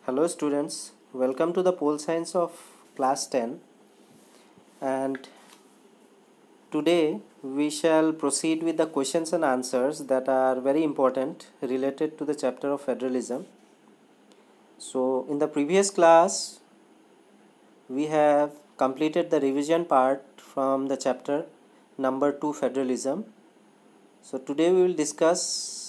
Hello students, welcome to the pole science of class 10, and today we shall proceed with the questions and answers that are very important related to the chapter of federalism. So in the previous class we have completed the revision part from the chapter number 2 federalism. So today we will discuss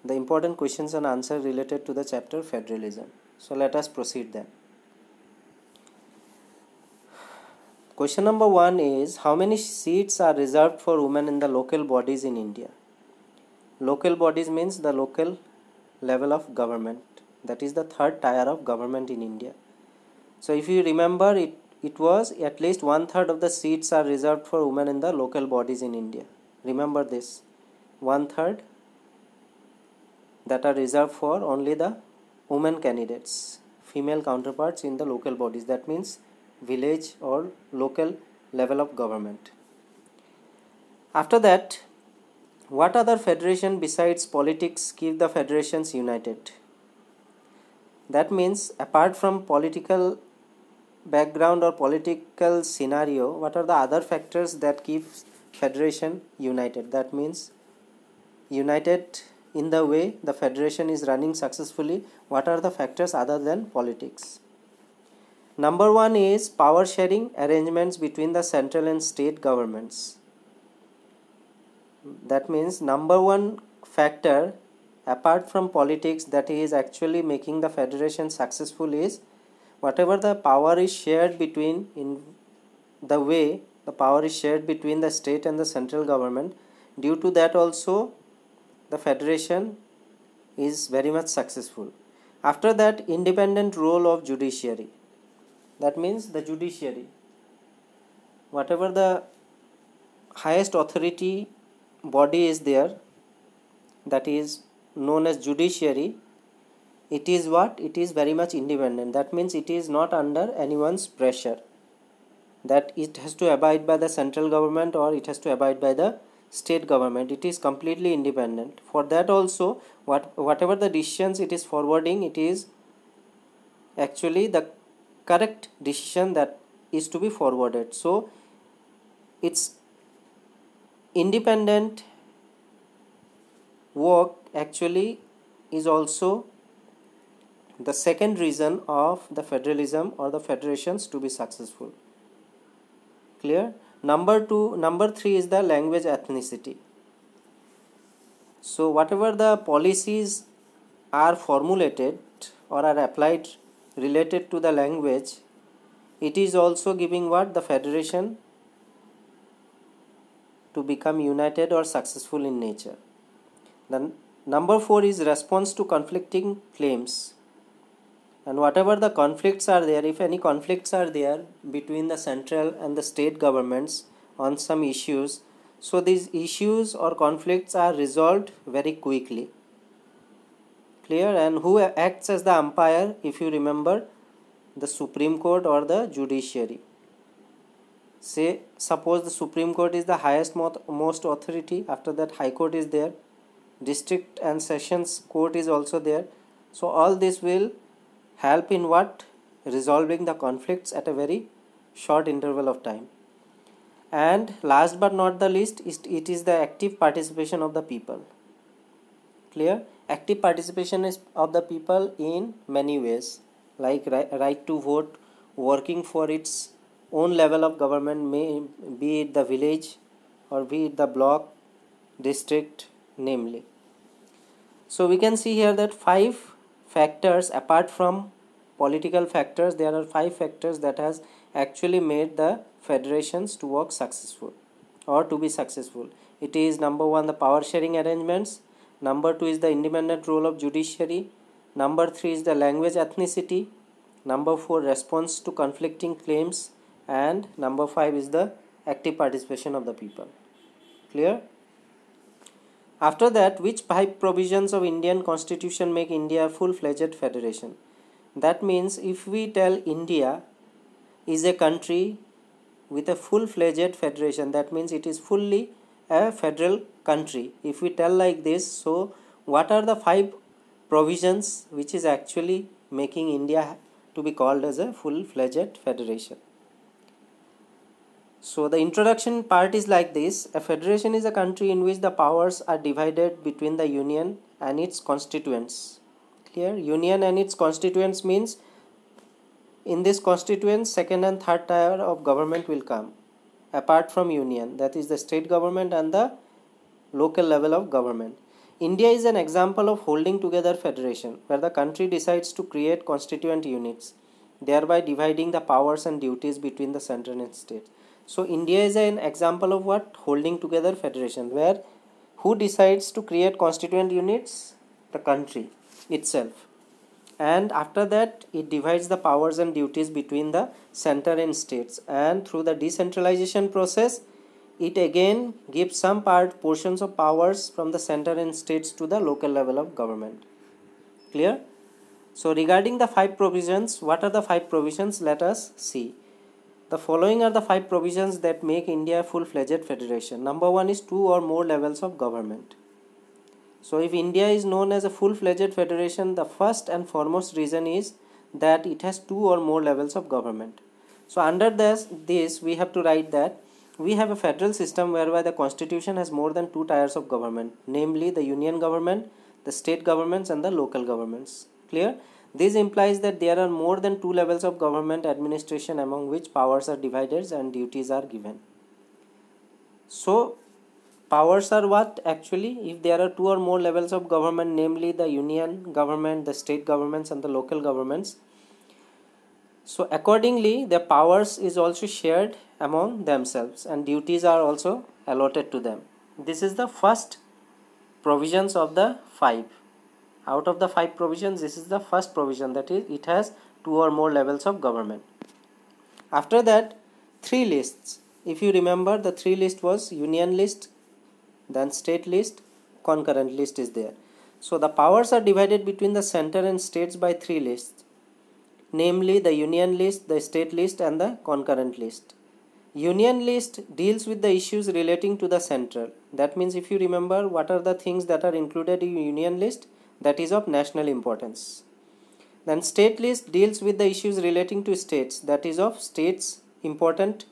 the important questions and answers related to the chapter federalism. So let us proceed then. Question number 1 is, how many seats are reserved for women in the local bodies in India? Local bodies means the local level of government. That is the third tier of government in India. So if you remember, it was at least 1/3 of the seats are reserved for women in the local bodies in India. Remember this, 1/3 that are reserved for only the women candidates, female counterparts in the local bodies. That means village or local level of government. After that, what other federation besides politics keep the federations united? That means apart from political background or political scenario, what are the other factors that keep federation united? That means united in the way the federation is running successfully. What are the factors other than politics? Number 1 is power sharing arrangements between the central and state governments. That means number 1 factor apart from politics that is actually making the federation successful is whatever the power is shared between, in the way the power is shared between the state and the central government. Due to that also the federation is very much successful. After that, independent role of judiciary. That means the judiciary, whatever the highest authority body is there, that is known as judiciary, it is what? It is very much independent. That means it is not under anyone's pressure, that it has to abide by the central government or it has to abide by the state government. It is completely independent. For that also, whatever the decisions it is forwarding, it is actually the correct decision that is to be forwarded. So its independent work actually is also the second reason of the federalism or the federations to be successful. Clear? Number 3 is the language ethnicity. So whatever the policies are formulated or are applied related to the language, it is also giving what? The federation to become united or successful in nature. Then number 4 is response to conflicting claims. And whatever the conflicts are there, if any conflicts are there between the central and the state governments on some issues, so these issues or conflicts are resolved very quickly. Clear? And who acts as the umpire? If you remember, the Supreme Court or the judiciary. Say, suppose the Supreme Court is the highest most authority. After that, High Court is there. District and Sessions Court is also there. So all this will help in what? Resolving the conflicts at a very short interval of time. And last but not the least, it is the active participation of the people. Clear? Active participation is of the people in many ways, like right to vote, working for its own level of government, may be it the village or be it the block, district, namely. So we can see here that 5 factors apart from political factors, there are 5 factors that has actually made the federations to work successful or to be successful. It is number 1 the power sharing arrangements, number 2 is the independent role of judiciary, number 3 is the language ethnicity, number 4 response to conflicting claims, and number 5 is the active participation of the people. Clear? After that, which 5 provisions of Indian Constitution make India a full-fledged federation? That means if we tell India is a country with a full-fledged federation, that means it is fully a federal country. If we tell like this, so what are the 5 provisions which is actually making India to be called as a full-fledged federation. So the introduction part is like this. A federation is a country in which the powers are divided between the union and its constituents. Clear? Union and its constituents means in this constituents second and third tier of government will come apart from union, that is the state government and the local level of government. India is an example of holding together federation where the country decides to create constituent units, thereby dividing the powers and duties between the central and state. So India is an example of what? Holding together federation, where who decides to create constituent units? The country itself. And after that it divides the powers and duties between the center and states, and through the decentralization process it again gives some portions of powers from the center and states to the local level of government. Clear? So regarding the 5 provisions, what are the 5 provisions? Let us see. The following are the 5 provisions that make India a full-fledged federation. Number 1 is 2 or more levels of government. So if India is known as a full-fledged federation, the first and foremost reason is that it has 2 or more levels of government. So under this we have to write that we have a federal system whereby the constitution has more than 2 tiers of government, namely the union government, the state governments and the local governments. Clear? This implies that there are more than 2 levels of government administration among which powers are divided and duties are given. So powers are what actually? If there are 2 or more levels of government, namely the union government, the state governments and the local governments, so accordingly the powers is also shared among themselves and duties are also allotted to them. This is the first provisions of the 5. Out of the 5 provisions, this is the first provision, that is it has 2 or more levels of government. After that 3 lists. If you remember, the 3 list was union list, then state list, concurrent list is there. So the powers are divided between the center and states by 3 lists, namely the union list, the state list and the concurrent list. Union list deals with the issues relating to the central. That means if you remember, what are the things that are included in union list? That is of national importance. Then state list deals with the issues relating to states, that is of states important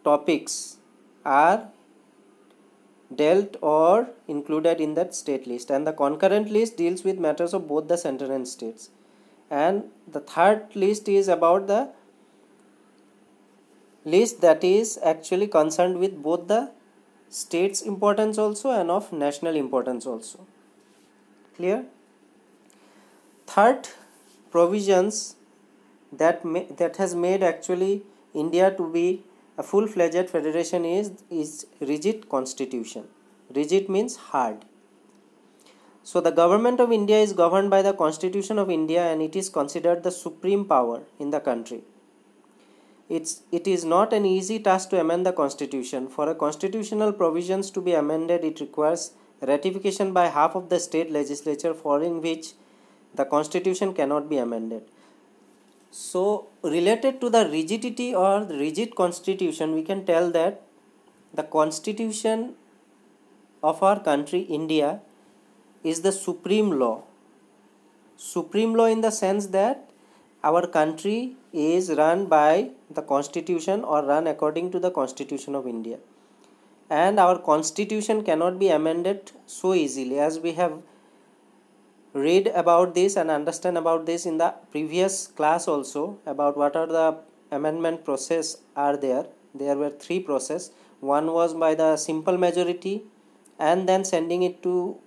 topics are dealt or included in that state list, and the concurrent list deals with matters of both the center and states. And the third list is about the list that is actually concerned with both the states importance also and of national importance also. Clear? Third provisions that has made actually India to be a full-fledged federation is rigid constitution. Rigid means hard. So the government of India is governed by the Constitution of India and it is considered the supreme power in the country. It is not an easy task to amend the constitution. For a constitutional provisions to be amended, it requires ratification by half of the state legislature, following which the constitution cannot be amended. So related to the rigidity or the rigid constitution, we can tell that the constitution of our country India is the supreme law. Supreme law in the sense that our country is run by the constitution or run according to the Constitution of India, and our constitution cannot be amended so easily, as we have read about this and understand about this in the previous class also, about what are the amendment process are there. There were 3 process. One was by the simple majority and then sending it to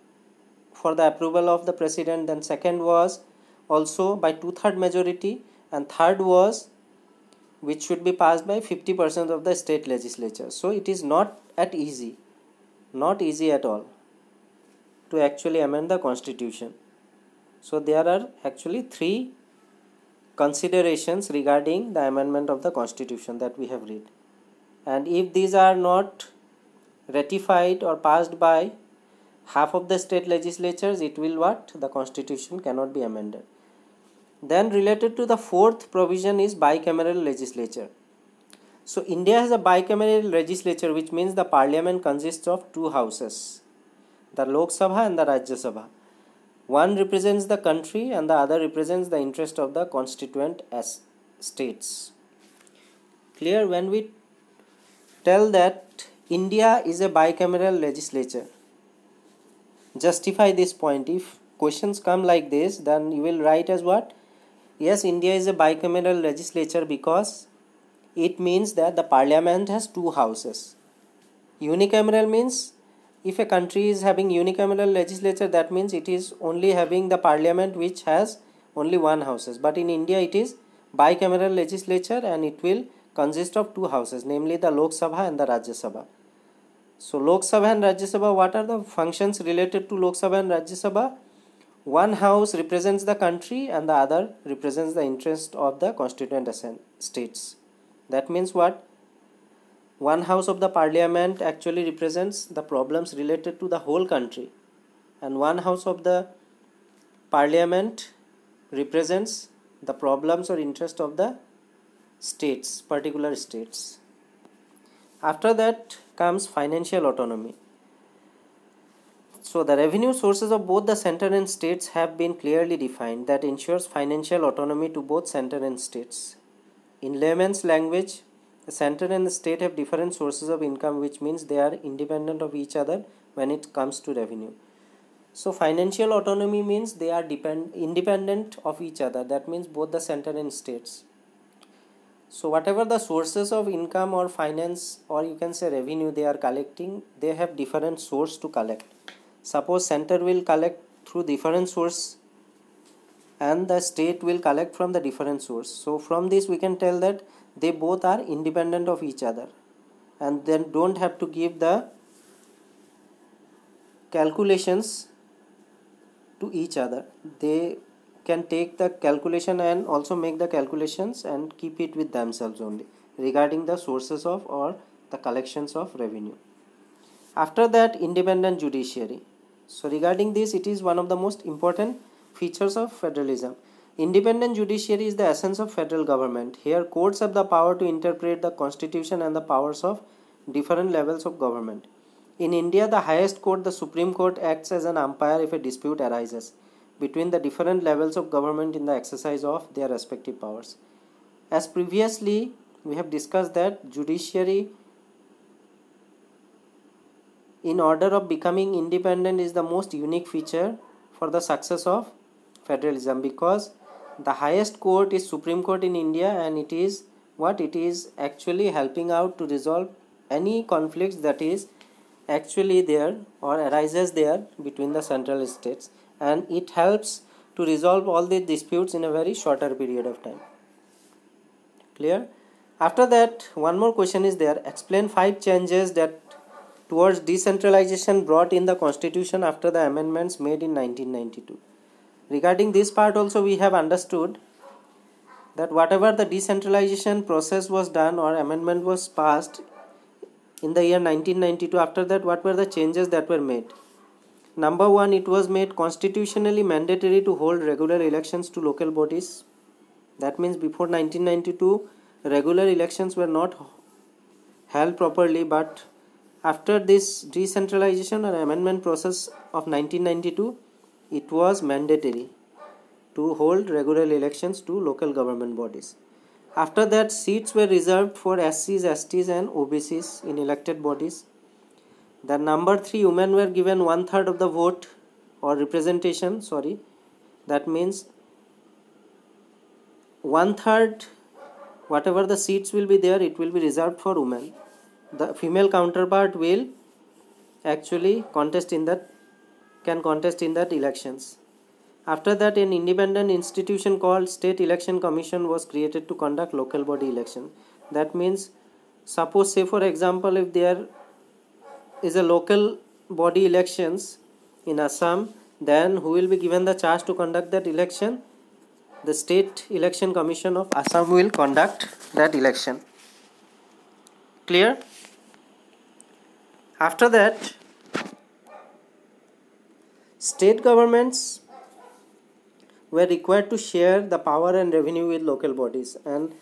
for the approval of the president. Then second was also by 2/3 majority, and third was which should be passed by 50% of the state legislature. So it is not easy at all to actually amend the constitution. So there are actually 3 considerations regarding the amendment of the constitution that we have read, and if these are not ratified or passed by half of the state legislatures, it will what? The constitution cannot be amended. Then related to the 4th provision is bicameral legislature. So India has a bicameral legislature, which means the parliament consists of 2 houses, the Lok Sabha and the Rajya Sabha. One represents the country and the other represents the interest of the constituent as states. Clear? When we tell that India is a bicameral legislature, justify this point. If questions come like this, then you will write as what? Yes, India is a bicameral legislature because it means that the parliament has two houses. Unicameral means if a country is having unicameral legislature, that means it is only having the parliament which has only one houses. But in India it is bicameral legislature and it will consist of two houses, namely the Lok Sabha and the Rajya Sabha. So Lok Sabha and Rajya Sabha, what are the functions related to Lok Sabha and Rajya Sabha? One house represents the country and the other represents the interest of the constituent states. That means what? One house of the parliament actually represents the problems related to the whole country, and one house of the parliament represents the problems or interest of the states, particular states. After that comes financial autonomy. So the revenue sources of both the center and states have been clearly defined that ensures financial autonomy to both center and states. In layman's language, the center and the state have different sources of income, which means they are independent of each other when it comes to revenue. So financial autonomy means they are independent of each other. That means both the center and states. So whatever the sources of income or finance, or you can say revenue they are collecting, they have different source to collect. Suppose center will collect through different source and the state will collect from the different source. So from this we can tell that they both are independent of each other and then don't have to give the calculations to each other. They can take the calculation and also make the calculations and keep it with themselves only regarding the sources of or the collections of revenue. After that, independent judiciary. So regarding this, it is one of the most important features of federalism. Independent judiciary is the essence of federal government. Here courts have the power to interpret the constitution and the powers of different levels of government. In India, the highest court, the Supreme Court, acts as an umpire if a dispute arises between the different levels of government in the exercise of their respective powers. As previously we have discussed that judiciary, in order of becoming independent, is the most unique feature for the success of federalism, because the highest court is Supreme Court in India and it is what? It is actually helping out to resolve any conflicts that is actually there or arises there between the central states, and it helps to resolve all the disputes in a very shorter period of time. Clear? After that, one more question is there. Explain 5 changes that towards decentralization brought in the constitution after the amendments made in 1992. Regarding this part also we have understood that whatever the decentralization process was done or amendment was passed in the year 1992, after that what were the changes that were made? Number 1, it was made constitutionally mandatory to hold regular elections to local bodies. That means before 1992 regular elections were not held properly, but after this decentralization or amendment process of 1992, it was mandatory to hold regular elections to local government bodies. After that, seats were reserved for SCs, STs and OBCs in elected bodies. Then number 3, women were given 1/3 of the vote or representation, that means 1/3, whatever the seats will be there, it will be reserved for women. The female counterpart will actually can contest in that elections. After that, an independent institution called State Election Commission was created to conduct local body election. That means, suppose say for example, if there is a local body elections in Assam, then who will be given the charge to conduct that election? The State Election Commission of Assam will conduct that election. Clear? After that, state governments were required to share the power and revenue with local bodies, and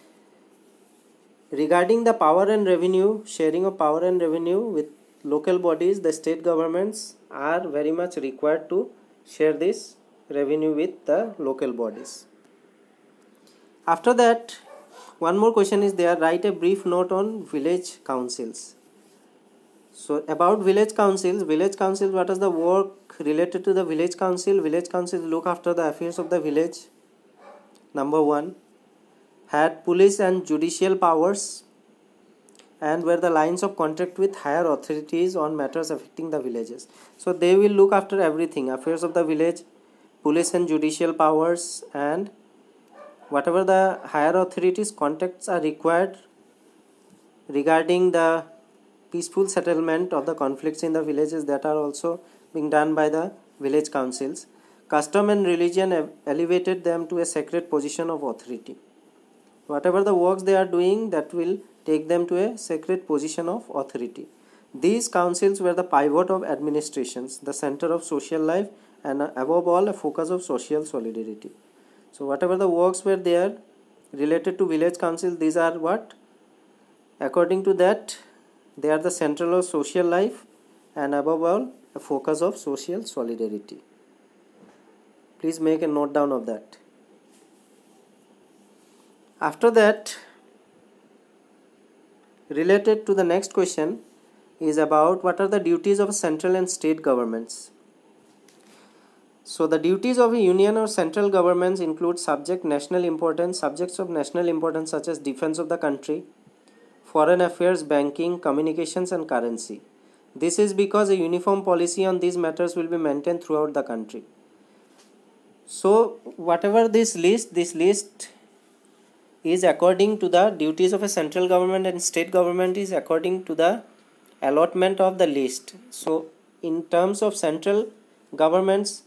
regarding the power and revenue, sharing of power and revenue with local bodies, the state governments are very much required to share this revenue with the local bodies. After that, one more question is there. Write a brief note on village councils. So about village councils, what is the work related to the village council? Village councils look after the affairs of the village. Number 1, had police and judicial powers and were the lines of contact with higher authorities on matters affecting the villages. So they will look after everything, affairs of the village, police and judicial powers, and whatever the higher authorities contacts are required regarding the peaceful settlement of the conflicts in the villages, that are also being done by the village councils. Custom and religion elevated them to a sacred position of authority. Whatever the works they are doing, that will take them to a sacred position of authority. These councils were the pivot of administrations, the center of social life, and above all a focus of social solidarity. So whatever the works were there related to village council, these are what? According to that, they are the central of social life and above all a focus of social solidarity. Please make a note down of that. After that, related to the next question is about what are the duties of central and state governments. So the duties of a union or central governments include subjects of national importance such as defense of the country, foreign affairs, banking, communications and currency. This is because a uniform policy on these matters will be maintained throughout the country. So whatever this list is according to the duties of a central government, and state government is according to the allotment of the list. So in terms of central governments,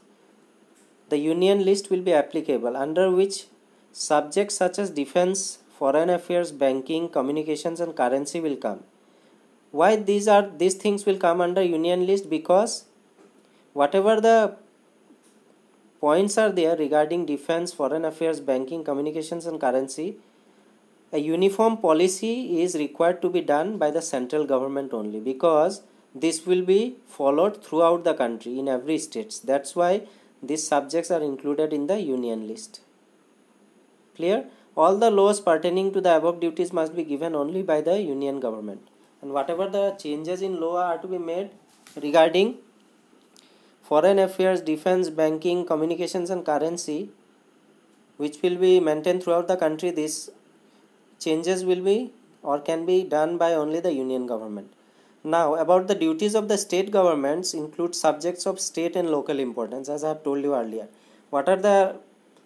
the union list will be applicable, under which subjects such as defense, foreign affairs, banking, communications and currency will come. Why these things will come under union list? Because whatever the points are there regarding defense, foreign affairs, banking, communications and currency, a uniform policy is required to be done by the central government only, because this will be followed throughout the country in every state. That's why these subjects are included in the union list. Clear? All the laws pertaining to the above duties must be given only by the union government, and whatever the changes in law are to be made regarding foreign affairs, defense, banking, communications and currency, which will be maintained throughout the country, these changes will be or can be done by only the union government. Now about the duties of the state governments include subjects of state and local importance, as I have told you earlier. What are the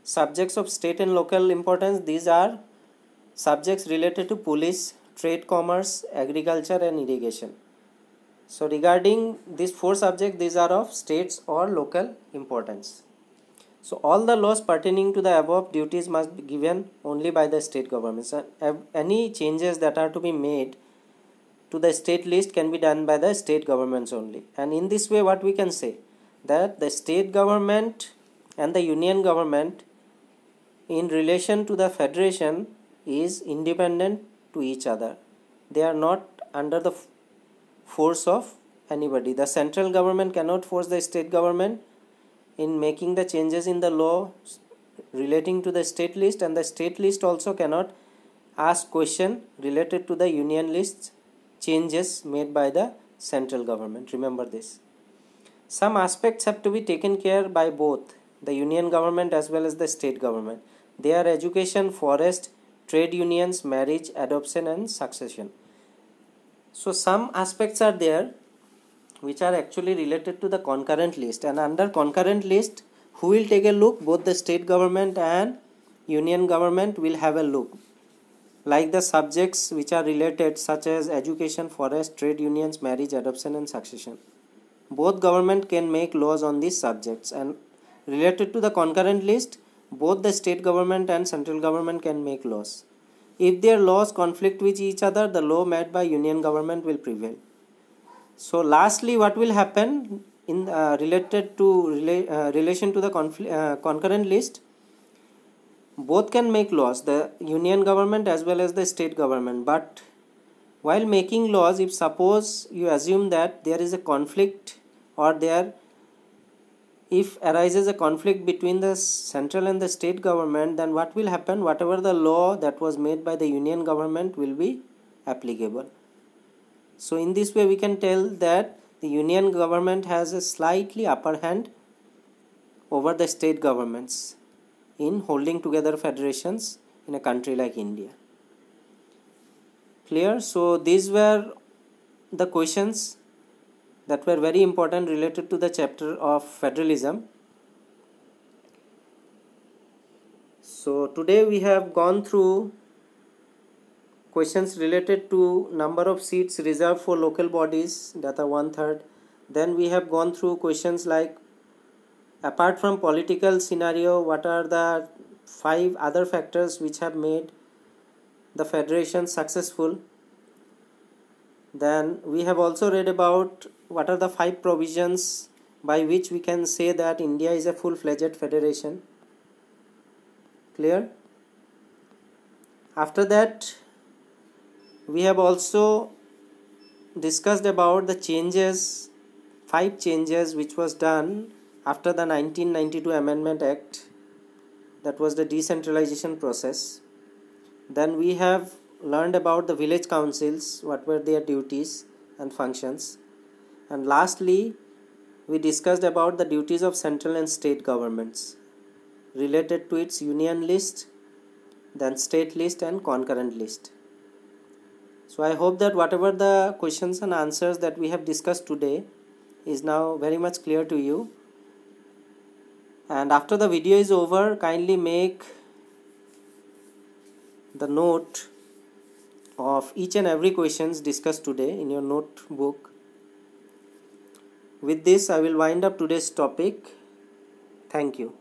subjects of state and local importance? These are subjects related to police, trade, commerce, agriculture and irrigation. So regarding these 4 subjects, these are of states or local importance. So all the laws pertaining to the above duties must be given only by the state governments. Any changes that are to be made to the state list can be done by the state governments only. And in this way, what we can say, that the state government and the union government in relation to the federation is independent to each other. They are not under the force of anybody. The central government cannot force the state government in making the changes in the law relating to the state list, and the state list also cannot ask question related to the union list changes made by the central government. Remember this. Some aspects have to be taken care by both the union government as well as the state government. They are education, forest, trade unions, marriage, adoption and succession. So some aspects are there which are actually related to the concurrent list, and under concurrent list, who will take a look? Both the state government and union government will have a look, like the subjects which are related such as education, forest, trade unions, marriage, adoption and succession. Both government can make laws on these subjects, and related to the concurrent list, both the state government and central government can make laws. If their laws conflict with each other, the law made by union government will prevail. So lastly, what will happen in related to relation to the concurrent list? Both can make laws, the union government as well as the state government. But while making laws, if suppose you assume that there is a conflict or there if arises a conflict between the central and the state government, then what will happen? Whatever the law that was made by the union government will be applicable. So in this way we can tell that the union government has a slightly upper hand over the state governments in holding together federations in a country like India. Clear? So these were the questions that were very important related to the chapter of federalism. So today we have gone through questions related to number of seats reserved for local bodies, that are 1/3. Then we have gone through questions like, apart from political scenario, what are the 5 other factors which have made the federation successful. Then we have also read about what are the 5 provisions by which we can say that India is a full-fledged federation. Clear? After that, we have also discussed about the changes, 5 changes which was done after the 1992 Amendment Act, that was the decentralization process. Then we have learned about the village councils, what were their duties and functions. And lastly, we discussed about the duties of central and state governments related to its union list, then state list and concurrent list. So I hope that whatever the questions and answers that we have discussed today is now very much clear to you. And after the video is over, kindly make the note of each and every questions discussed today in your notebook. With this, I will wind up today's topic. Thank you.